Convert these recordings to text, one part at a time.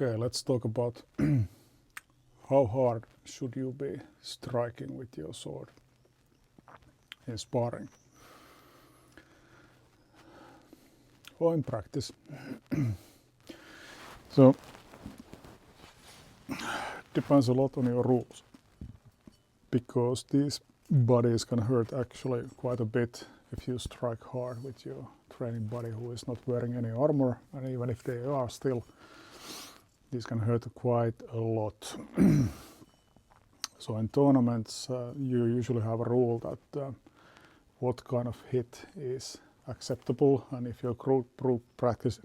Okay, let's talk about how hard should you be striking with your sword in sparring or in practice. So depends a lot on your rules, because these bodies can hurt actually quite a bit if you strike hard with your training buddy who is not wearing any armor, and even if they are still, this can hurt quite a lot. So in tournaments you usually have a rule that what kind of hit is acceptable, and if your group practices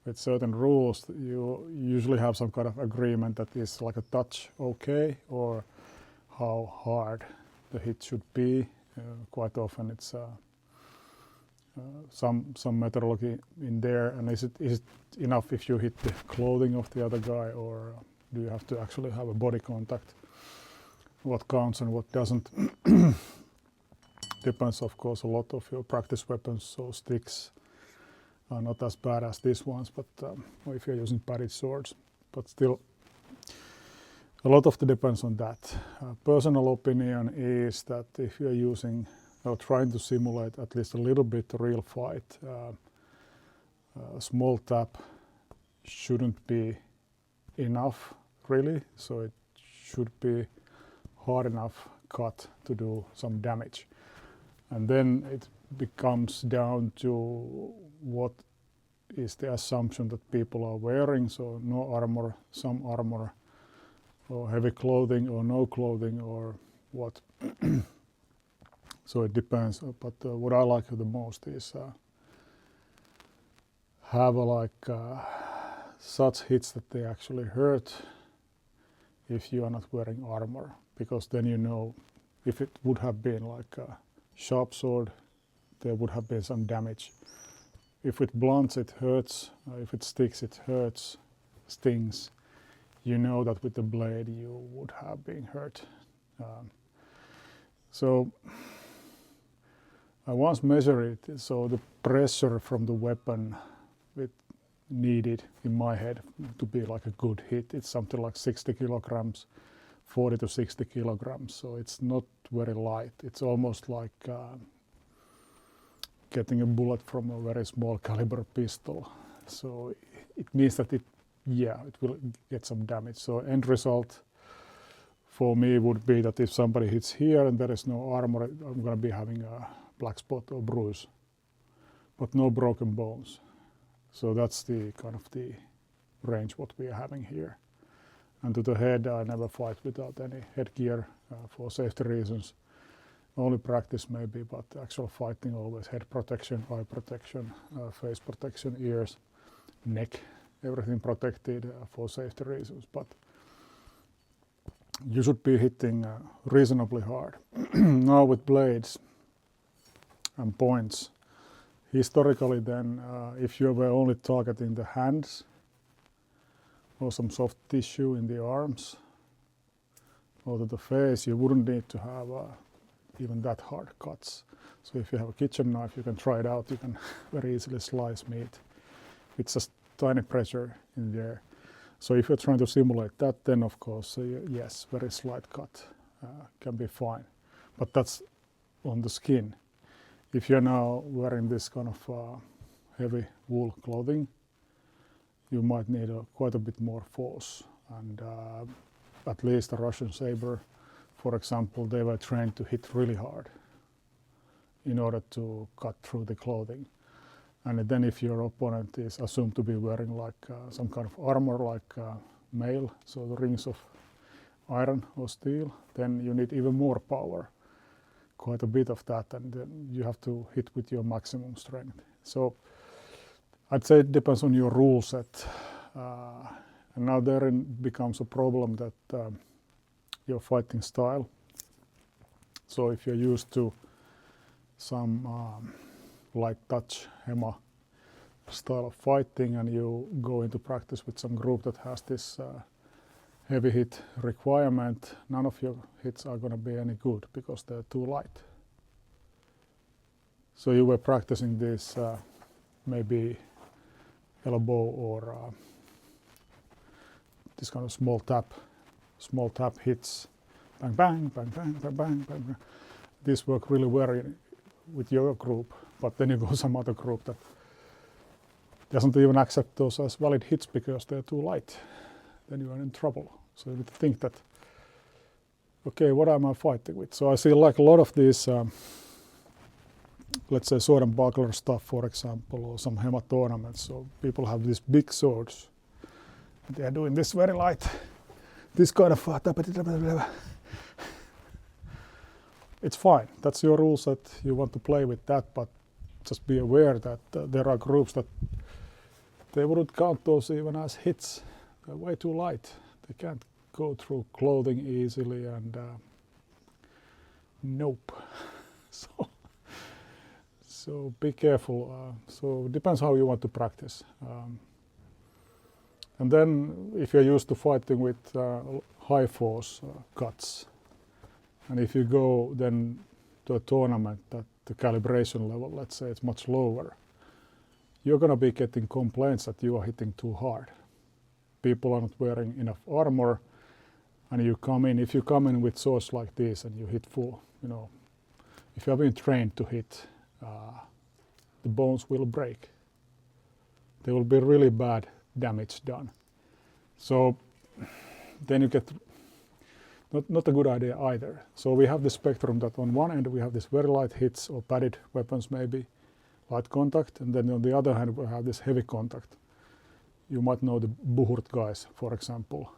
with certain rules, you usually have some kind of agreement that is like a touch okay, or how hard the hit should be. Quite often it's some methodology in there, and is it enough if you hit the clothing of the other guy, or do you have to actually have a body contact? What counts and what doesn't depends, of course, a lot of your practice weapons. So sticks are not as bad as these ones, but or if you're using padded swords, but still a lot of it depends on that. Personal opinion is that if you're using or trying to simulate at least a little bit a real fight, a small tap shouldn't be enough really, so it should be hard enough cut to do some damage. And then it becomes down to what is the assumption that people are wearing, so no armor, some armor, or heavy clothing or no clothing, or what. So it depends, but what I like the most is have such hits that they actually hurt if you are not wearing armor, because then you know if it would have been like a sharp sword, there would have been some damage. If it blunts, it hurts. If it sticks, it hurts, stings. You know that with the blade you would have been hurt. So I once measured it, so the pressure from the weapon it needed in my head to be like a good hit, it's something like 60 kilograms, 40 to 60 kilograms, so it's not very light. It's almost like getting a bullet from a very small caliber pistol. So it means that it will get some damage. So end result for me would be that if somebody hits here and there is no armor, I'm going to be having a black spot or bruise, but no broken bones. So that's the kind of the range what we are having here. And to the head, I never fight without any headgear for safety reasons. Only practice maybe, but actual fighting always head protection, eye protection, face protection, ears, neck, everything protected for safety reasons. But you should be hitting reasonably hard. Now with blades and points, historically then, if you were only targeting the hands or some soft tissue in the arms or to the face, you wouldn't need to have even that hard cuts. So if you have a kitchen knife, you can try it out. You can very easily slice meat with just tiny pressure in there. So if you're trying to simulate that, then of course, yes, very slight cut can be fine. But that's on the skin. If you're now wearing this kind of heavy wool clothing, you might need quite a bit more force. And at least the Russian saber, for example, they were trained to hit really hard in order to cut through the clothing. And then if your opponent is assumed to be wearing like some kind of armor like mail, so the rings of iron or steel, then you need even more power, quite a bit of that, and then you have to hit with your maximum strength. So I'd say it depends on your rule set. And now therein becomes a problem that your fighting style. So if you're used to some light touch HEMA style of fighting and you go into practice with some group that has this heavy hit requirement, none of your hits are going to be any good because they're too light. So you were practicing this maybe elbow or this kind of small tap hits, bang, bang, bang, bang, bang, bang, bang, bang. This work really well with your group, but then you go some other group that doesn't even accept those as valid hits because they're too light. Then you are in trouble. So you need to think that, okay, what am I fighting with? So I see like a lot of these, let's say sword and buckler stuff, for example, or some HEMA tournaments. So people have these big swords. And they are doing this very light, this kind of it's fine. That's your rules that you want to play with that, but just be aware that there are groups that they wouldn't count those even as hits. They're way too light. They can't go through clothing easily and nope. So be careful. So it depends how you want to practice. And then if you're used to fighting with high force cuts, and if you go then to a tournament that the calibration level, let's say it's much lower, you're going to be getting complaints that you are hitting too hard. People are not wearing enough armor, and if you come in with swords like this and you hit full, if you have been trained to hit, the bones will break. There will be really bad damage done. So then you get not a good idea either. So we have the spectrum that on one end we have this very light hits or padded weapons, maybe light contact, and then on the other hand we have this heavy contact. You might know the Buhurt guys, for example.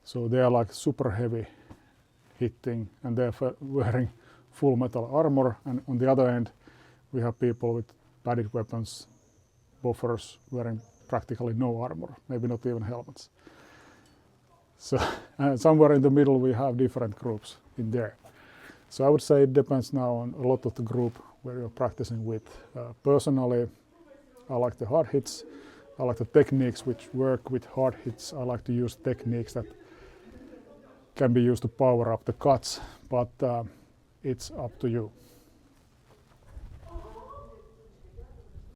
So they are like super heavy hitting, and they're wearing full metal armor, and on the other end we have people with padded weapons, buffers, wearing practically no armor, maybe not even helmets. So somewhere in the middle we have different groups in there. So I would say it depends now on a lot of the group where you're practicing with. Personally, I like the hard hits. I like the techniques which work with hard hits. I like to use techniques that can be used to power up the cuts, but it's up to you.